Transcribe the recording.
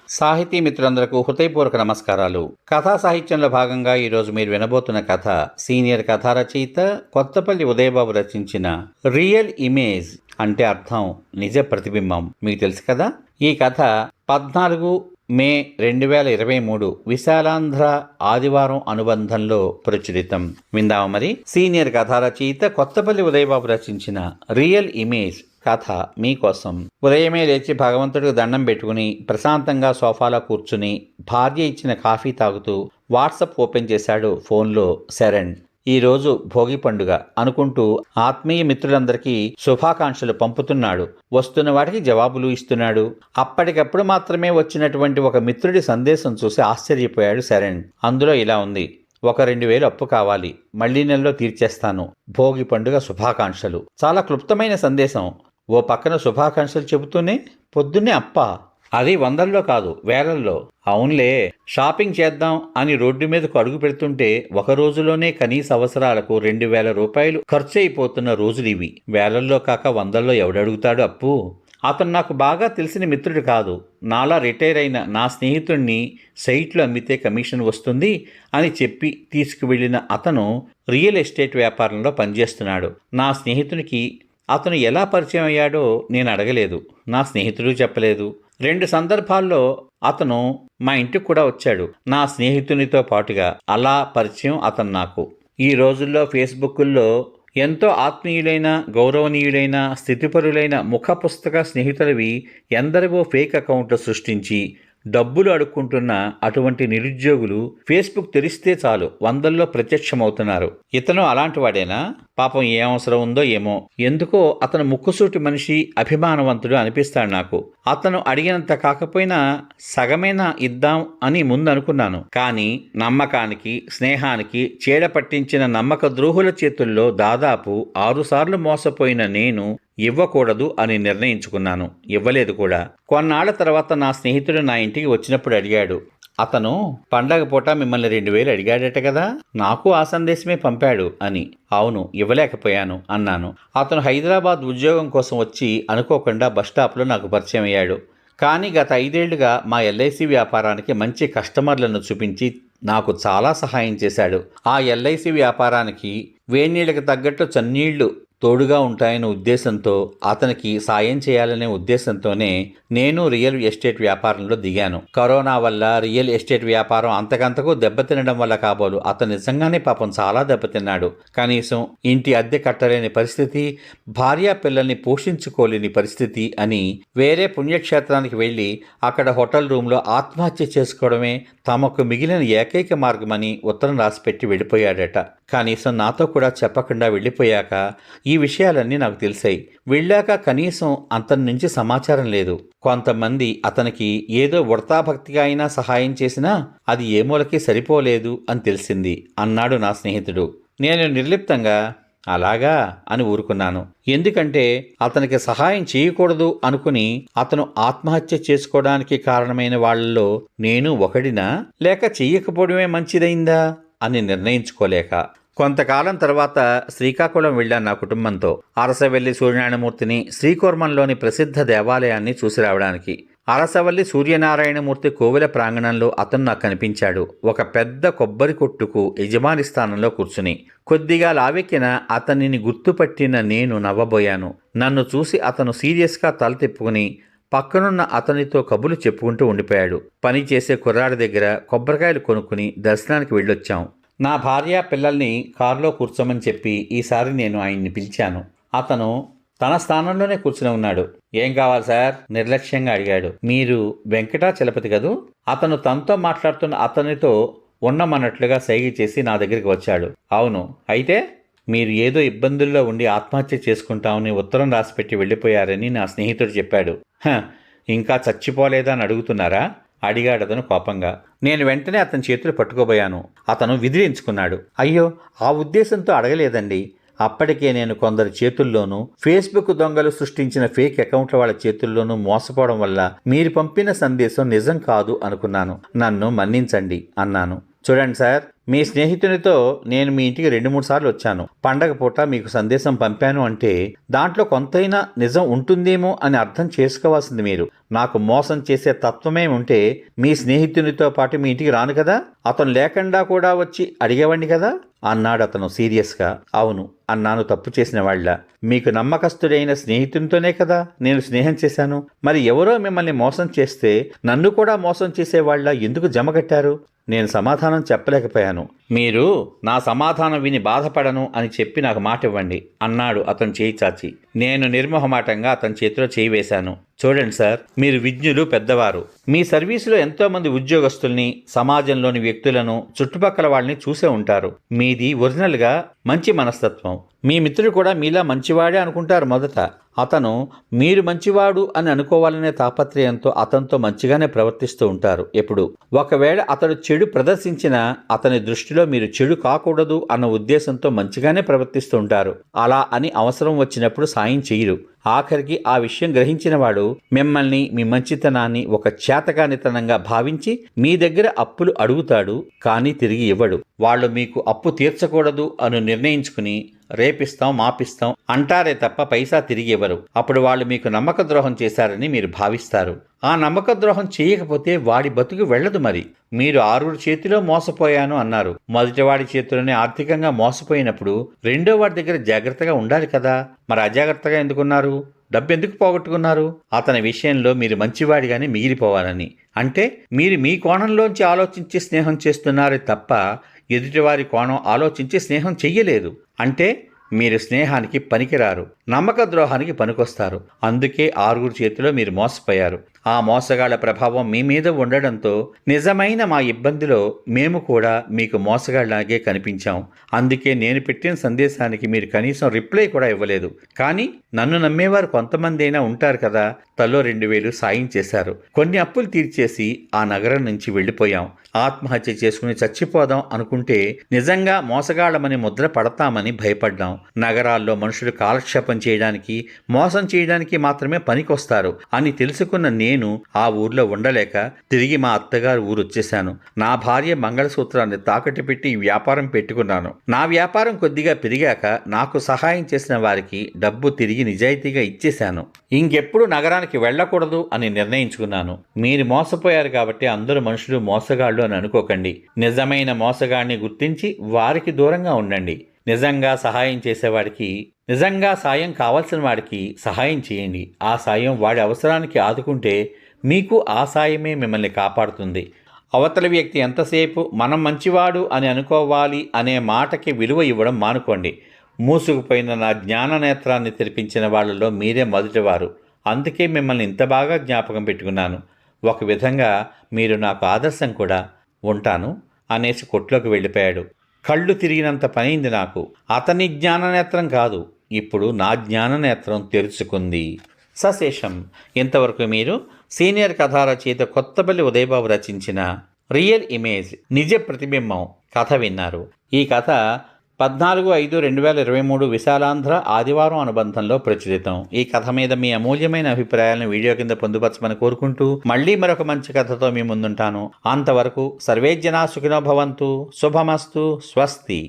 సాహితీ మిత్రులందరకు హృదయపూర్వక నమస్కారాలు. కథా సాహిత్యంలో భాగంగా ఈరోజు మీరు వినబోతున్న కథ సీనియర్ కథా రచయిత కొత్తపల్లి ఉదయబాబు రచించిన రియల్ ఇమేజ్ అంటే అర్థం నిజ ప్రతిబింబం. మీకు తెలుసు కదా. ఈ కథ 14 మే 2023 విశాలాంధ్ర ఆదివారం అనుబంధంలో ప్రచురితం. విందాము మరి. సీనియర్ కథా రచయిత కొత్తపల్లి ఉదయబాబు రచించిన రియల్ ఇమేజ్ కథ మీకోసం. ఉదయమే లేచి భగవంతుడికి దండం పెట్టుకుని ప్రశాంతంగా సోఫాలో కూర్చుని భార్య ఇచ్చిన కాఫీ తాగుతూ వాట్సాప్ ఓపెన్ చేశాడు ఫోన్లో శరణ్. ఈరోజు భోగి పండుగ అనుకుంటూ ఆత్మీయ మిత్రులందరికీ శుభాకాంక్షలు పంపుతున్నాడు. వస్తున్న వాటికి జవాబులు ఇస్తున్నాడు. అప్పటికప్పుడు మాత్రమే వచ్చినటువంటి ఒక మిత్రుడి సందేశం చూసి ఆశ్చర్యపోయాడు శరణ్. అందులో ఇలా ఉంది: ఒక 2000 అప్పు కావాలి, మళ్లీ నెలలో తీర్చేస్తాను, భోగి పండుగ శుభాకాంక్షలు. చాలా క్లుప్తమైన సందేశం. ఓ పక్కన శుభాకాంక్షలు చెబుతూనే పొద్దున్నే అప్ప, అది 100లో కాదు 1000లో. అవునులే, షాపింగ్ చేద్దాం అని రోడ్డు మీదకు అడుగు పెడుతుంటే ఒక రోజులోనే కనీస అవసరాలకు 2000 రూపాయలు ఖర్చు అయిపోతున్న రోజులు ఇవి. 1000లో కాక 100లో ఎవడడుగుతాడు అప్పు? అతను నాకు బాగా తెలిసిన మిత్రుడు కాదు. నాలా రిటైర్ అయిన నా స్నేహితుడిని సైట్లు అమ్మితే కమిషన్ వస్తుంది అని చెప్పి తీసుకువెళ్ళిన అతను రియల్ ఎస్టేట్ వ్యాపారంలో పనిచేస్తున్నాడు. నా స్నేహితునికి అతను ఎలా పరిచయం అయ్యాడో నేను అడగలేదు, నా స్నేహితుడు చెప్పలేదు. 2 సందర్భాల్లో అతను మా ఇంటికి కూడా వచ్చాడు నా స్నేహితునితో పాటుగా. అలా పరిచయం అతను నాకు. ఈ రోజుల్లో ఫేస్బుక్లో ఎంతో ఆత్మీయులైన, గౌరవనీయులైన, స్థితిపరులైన ముఖ పుస్తక స్నేహితులవి ఎందరివో ఫేక్ అకౌంట్లు సృష్టించి డబ్బులు అడుక్కుంటున్న అటువంటి నిరుద్యోగులు ఫేస్బుక్ తెరిస్తే చాలు 100లో ప్రత్యక్షమవుతున్నారు. ఇతను అలాంటి వాడేనా? పాపం ఏ అవసరం ఉందో ఏమో. ఎందుకో అతను ముక్కుసూటి మనిషి, అభిమానవంతుడు అనిపిస్తాడు నాకు. అతను అడిగినంత కాకపోయినా సగమైనా ఇద్దాం అని ముందు అనుకున్నాను. కానీ నమ్మకానికి, స్నేహానికి చీడ పట్టించిన నమ్మక ద్రోహుల చేతుల్లో దాదాపు 6 సార్లు మోసపోయిన నేను ఇవ్వకూడదు అని నిర్ణయించుకున్నాను. ఇవ్వలేదు కూడా. కొన్నాళ్ల తర్వాత నా స్నేహితుడు నా ఇంటికి వచ్చినప్పుడు అడిగాడు, అతను పండగ పూట మిమ్మల్ని 2000 అడిగాడట కదా, నాకు ఆ సందేశమే పంపాడు అని. అవును, ఇవ్వలేకపోయాను అన్నాను. అతను హైదరాబాద్ ఉద్యోగం కోసం వచ్చి అనుకోకుండా బస్టాప్లో నాకు పరిచయం అయ్యాడు. కానీ గత 5 ఏళ్లుగా మా ఎల్ఐసి వ్యాపారానికి మంచి కస్టమర్లను చూపించి నాకు చాలా సహాయం చేశాడు. ఆ ఎల్ఐసి వ్యాపారానికి వేణీళ్ళకి తగ్గట్టు చన్నీళ్లు తోడుగా ఉంటాయనే ఉద్దేశంతో, అతనికి సాయం చేయాలనే ఉద్దేశంతోనే నేను రియల్ ఎస్టేట్ వ్యాపారంలో దిగాను. కరోనా వల్ల రియల్ ఎస్టేట్ వ్యాపారం అంతకంతకు దెబ్బతినడం వల్ల కాబోలు అతను నిజంగానే పాపం చాలా దెబ్బతిన్నాడు. కనీసం ఇంటి అద్దె కట్టలేని పరిస్థితి, భార్యా పిల్లల్ని పోషించుకోలేని పరిస్థితి అని వేరే పుణ్యక్షేత్రానికి వెళ్ళి అక్కడ హోటల్ రూమ్లో ఆత్మహత్య చేసుకోవడమే తమకు మిగిలిన ఏకైక మార్గమని ఉత్తరం రాసిపెట్టి వెళ్ళిపోయాడట. కనీసం నాతో కూడా చెప్పకుండా వెళ్ళిపోయాక ఈ విషయాలన్నీ నాకు తెలిసాయి. వెళ్ళాక కనీసం అతని నుంచి సమాచారం లేదు. కొంతమంది అతనికి ఏదో వృతాభక్తిగా అయినా సహాయం చేసినా అది ఏ మూలకి సరిపోలేదు అని తెలిసింది అన్నాడు నా స్నేహితుడు. నేను నిర్లిప్తంగా అలాగా అని ఊరుకున్నాను. ఎందుకంటే అతనికి సహాయం చేయకూడదు అనుకుని అతను ఆత్మహత్య చేసుకోవడానికి కారణమైన వాళ్లలో నేను ఒకడినా, లేక చెయ్యకపోవడమే మంచిదైందా అని నిర్ణయించుకోలేక. కొంతకాలం తర్వాత శ్రీకాకుళం వెళ్ళాను నా కుటుంబంతో. అరసవెల్లి సూర్యనారాయణమూర్తిని, శ్రీకూర్మంలోని ప్రసిద్ధ దేవాలయాన్ని చూసి రావడానికి. అరసవల్లి సూర్యనారాయణమూర్తి కోవెల ప్రాంగణంలో అతను నాకు కనిపించాడు. ఒక పెద్ద కొబ్బరి కొట్టుకు యజమాని స్థానంలో కూర్చుని కొద్దిగా లావెక్కిన అతనిని గుర్తుపట్టిన నేను నవ్వబోయాను. నన్ను చూసి అతను సీరియస్గా తల తిప్పుకుని పక్కనున్న అతనితో కబులు చెప్పుకుంటూ ఉండిపోయాడు. పని చేసే కుర్రాడి దగ్గర కొబ్బరికాయలు కొనుక్కుని దర్శనానికి వెళ్ళొచ్చాం. నా భార్య పిల్లల్ని కారులో కూర్చోమని చెప్పి ఈసారి నేను ఆయన్ని పిలిచాను. అతను తన స్థానంలోనే కూర్చుని ఉన్నాడు. ఏం కావాలి సార్? నిర్లక్ష్యంగా అడిగాడు. మీరు వెంకటాచలపతి కదూ? అతను తనతో మాట్లాడుతున్న అతనితో ఉండమన్నట్లుగా సైగ చేసి నా దగ్గరికి వచ్చాడు. అవును. అయితే మీరు ఏదో ఇబ్బందుల్లో ఉండి ఆత్మహత్య చేసుకుంటామని ఉత్తరం రాసిపెట్టి వెళ్ళిపోయారని నా స్నేహితుడు చెప్పాడు. ఇంకా చచ్చిపోలేదా అని అడుగుతున్నారా? అడిగాడతను కోపంగా. నేను వెంటనే అతని చేతులు పట్టుకోబోయాను. అతను విదిలించుకున్నాడు. అయ్యో, ఆ ఉద్దేశంతో అడగలేదండి. అప్పటికే నేను కొందరి చేతుల్లోనూ, ఫేస్బుక్ దొంగలు సృష్టించిన ఫేక్ అకౌంట్ల వాళ్ళ చేతుల్లోనూ మోసపోవడం వల్ల మీరు పంపిన సందేశం నిజం కాదు అనుకున్నాను. నన్ను మన్నించండి అన్నాను. చూడండి సార్, మీ స్నేహితునితో నేను మీ ఇంటికి 2-3 సార్లు వచ్చాను. పండగ పూట మీకు సందేశం పంపాను అంటే దాంట్లో కొంతైనా నిజం ఉంటుందేమో అని అర్థం చేసుకోవాల్సింది మీరు. నాకు మోసం చేసే తత్వమే ఉంటే మీ స్నేహితునితో పాటు మీ ఇంటికి రాను కదా, అతను లేకుండా కూడా వచ్చి అడిగేవాడిని కదా అన్నాడు అతను సీరియస్గా. అవును అన్నాను తప్పు చేసిన వాళ్ళ. మీకు నమ్మకస్తుడైన స్నేహితునితోనే కదా నేను స్నేహం చేశాను. మరి ఎవరో మిమ్మల్ని మోసం చేస్తే నన్ను కూడా మోసం చేసేవాళ్ళ ఎందుకు జమగట్టారు? నేను సమాధానం చెప్పలేకపోయాను. మీరు నా సమాధానం విని బాధపడను అని చెప్పి నాకు మాట ఇవ్వండి అన్నాడు అతను చేయి చాచి. నేను నిర్మోహమాటంగా అతని చేతిలో చేయి వేశాను. చూడండి సార్, మీరు విజ్ఞులు, పెద్దవారు. మీ సర్వీసులో ఎంతోమంది ఉద్యోగస్తుల్ని, సమాజంలోని వ్యక్తులను, చుట్టుపక్కల వాళ్ళని చూసే ఉంటారు. మీది ఒరిజినల్గా మంచి మనస్తత్వం. మీ మిత్రుడు కూడా మీలా మంచివాడే అనుకుంటారు మొదట. అతను మీరు మంచివాడు అని అనుకోవాలనే తాపత్రయంతో అతనితో మంచిగానే ప్రవర్తిస్తూ ఉంటారు ఎప్పుడు. ఒకవేళ అతడు చెడు ప్రదర్శించినా అతని దృష్టిలో మీరు చెడు కాకూడదు అన్న ఉద్దేశంతో మంచిగానే ప్రవర్తిస్తూ ఉంటారు. అలా అని అవసరం వచ్చినప్పుడు సాయం చెయ్యరు. ఆఖరికి ఆ విషయం గ్రహించిన వాడు మిమ్మల్ని, మీ మంచితనాన్ని ఒక చేతకానితనంగా భావించి మీ దగ్గర అప్పులు అడుగుతాడు, కానీ తిరిగి ఇవ్వడు. వాళ్ళు మీకు అప్పు తీర్చకూడదు అని నిర్ణయించుకుని రేపిస్తాం, మాపిస్తాం అంటారే తప్ప పైసా తిరిగి ఇవ్వరు. అప్పుడు వాళ్ళు మీకు నమ్మక ద్రోహం చేశారని మీరు భావిస్తారు. ఆ నమ్మక ద్రోహం చేయకపోతే వాడి బతుకు వెళ్ళదు. మరి మీరు 6 చేతిలో మోసపోయాను అన్నారు. మొదటివాడి చేతిలోనే ఆర్థికంగా మోసపోయినప్పుడు రెండో వాడి దగ్గర జాగ్రత్తగా ఉండాలి కదా. మరి అజాగ్రత్తగా ఎందుకున్నారు? డబ్బు ఎందుకు పోగొట్టుకున్నారు? అతని విషయంలో మీరు మంచివాడిగానే మిగిలిపోవాలని. అంటే మీరు మీ కోణంలోంచి ఆలోచించి స్నేహం చేస్తున్నారే తప్ప ఎదుటివారి కోణం ఆలోచించి స్నేహం చెయ్యలేదు. అంటే మీరు స్నేహానికి పనికిరారు, నమ్మక ద్రోహానికి పనికొస్తారు. అందుకే 6 చేతిలో మీరు మోసపోయారు. ఆ మోసగాళ్ల ప్రభావం మీ మీద ఉండడంతో నిజమైన మా ఇబ్బందిలో మేము కూడా మీకు మోసగాళ్లాగే కనిపించాం. అందుకే నేను పెట్టిన సందేశానికి మీరు కనీసం రిప్లై కూడా ఇవ్వలేదు. కానీ నన్ను నమ్మేవారు కొంతమంది అయినా ఉంటారు కదా. తలో 2000 సాయం చేశారు. కొన్ని అప్పులు తీర్చేసి ఆ నగరం నుంచి వెళ్ళిపోయాం. ఆత్మహత్య చేసుకుని చచ్చిపోదాం అనుకుంటే నిజంగా మోసగాళ్లమని ముద్ర పడతామని భయపడ్డాం. నగరాల్లో మనుషులు కాలక్షేపం చేయడానికి, మోసం చేయడానికి మాత్రమే పనికొస్తారు అని తెలుసుకున్న నేను ఆ ఊర్లో ఉండలేక తిరిగి మా అత్తగారు ఊరు వచ్చేశాను. నా భార్య మంగళసూత్రాన్ని తాకట్టు పెట్టి వ్యాపారం పెట్టుకున్నాను. నా వ్యాపారం కొద్దిగా పెరిగాక నాకు సహాయం చేసిన వారికి డబ్బు తిరిగి నిజాయితీగా ఇచ్చేశాను. ఇంకెప్పుడు నగరానికి వెళ్ళకూడదు అని నిర్ణయించుకున్నాను. మీరు మోసపోయారు కాబట్టి అందరూ మనుషులు మోసగాళ్ళు అని అనుకోకండి. నిజమైన మోసగాడిని గుర్తించి వారికి దూరంగా ఉండండి. నిజంగా సహాయం చేసేవాడికి, నిజంగా సాయం కావాల్సిన వాడికి సహాయం చేయండి. ఆ సాయం వాడి అవసరానికి ఆదుకుంటే మీకు ఆ సాయమే మిమ్మల్ని కాపాడుతుంది. అవతల వ్యక్తి ఎంతసేపు మనం మంచివాడు అని అనుకోవాలి అనే మాటకి విలువ ఇవ్వడం మానుకోండి. మూసుకుపోయిన నా జ్ఞాన నేత్రాన్ని తెరిపించిన వాళ్ళలో మీరే మొదటివారు. అందుకే మిమ్మల్ని ఇంత బాగా జ్ఞాపకం పెట్టుకున్నాను. ఒక విధంగా మీరు నాకు ఆదర్శం కూడా. ఉంటాను అనేసి కొట్లోకి వెళ్ళిపోయాడు. కళ్ళు తిరిగినంత పనైంది నాకు. అతని జ్ఞాననేత్రం కాదు, ఇప్పుడు నా జ్ఞాననేత్రం తెరుచుకుంది. సశేషం. ఇంతవరకు మీరు సీనియర్ కథా రచయిత కొత్తపల్లి ఉదయబాబు రచించిన రియల్ ఇమేజ్, నిజ ప్రతిబింబం కథ విన్నారు. ఈ కథ 14/5/2023 విశాలాంధ్ర ఆదివారం అనుబంధంలో ప్రచురితం. ఈ కథ మీద మీ అమూల్యమైన అభిప్రాయాలను వీడియో కింద పొందుపరచమని కోరుకుంటూ మళ్ళీ మరొక మంచి కథతో మీ ముందుంటాను. అంతవరకు సర్వే జనా సుఖినో భవంతు. శుభమస్తు. స్వస్తి.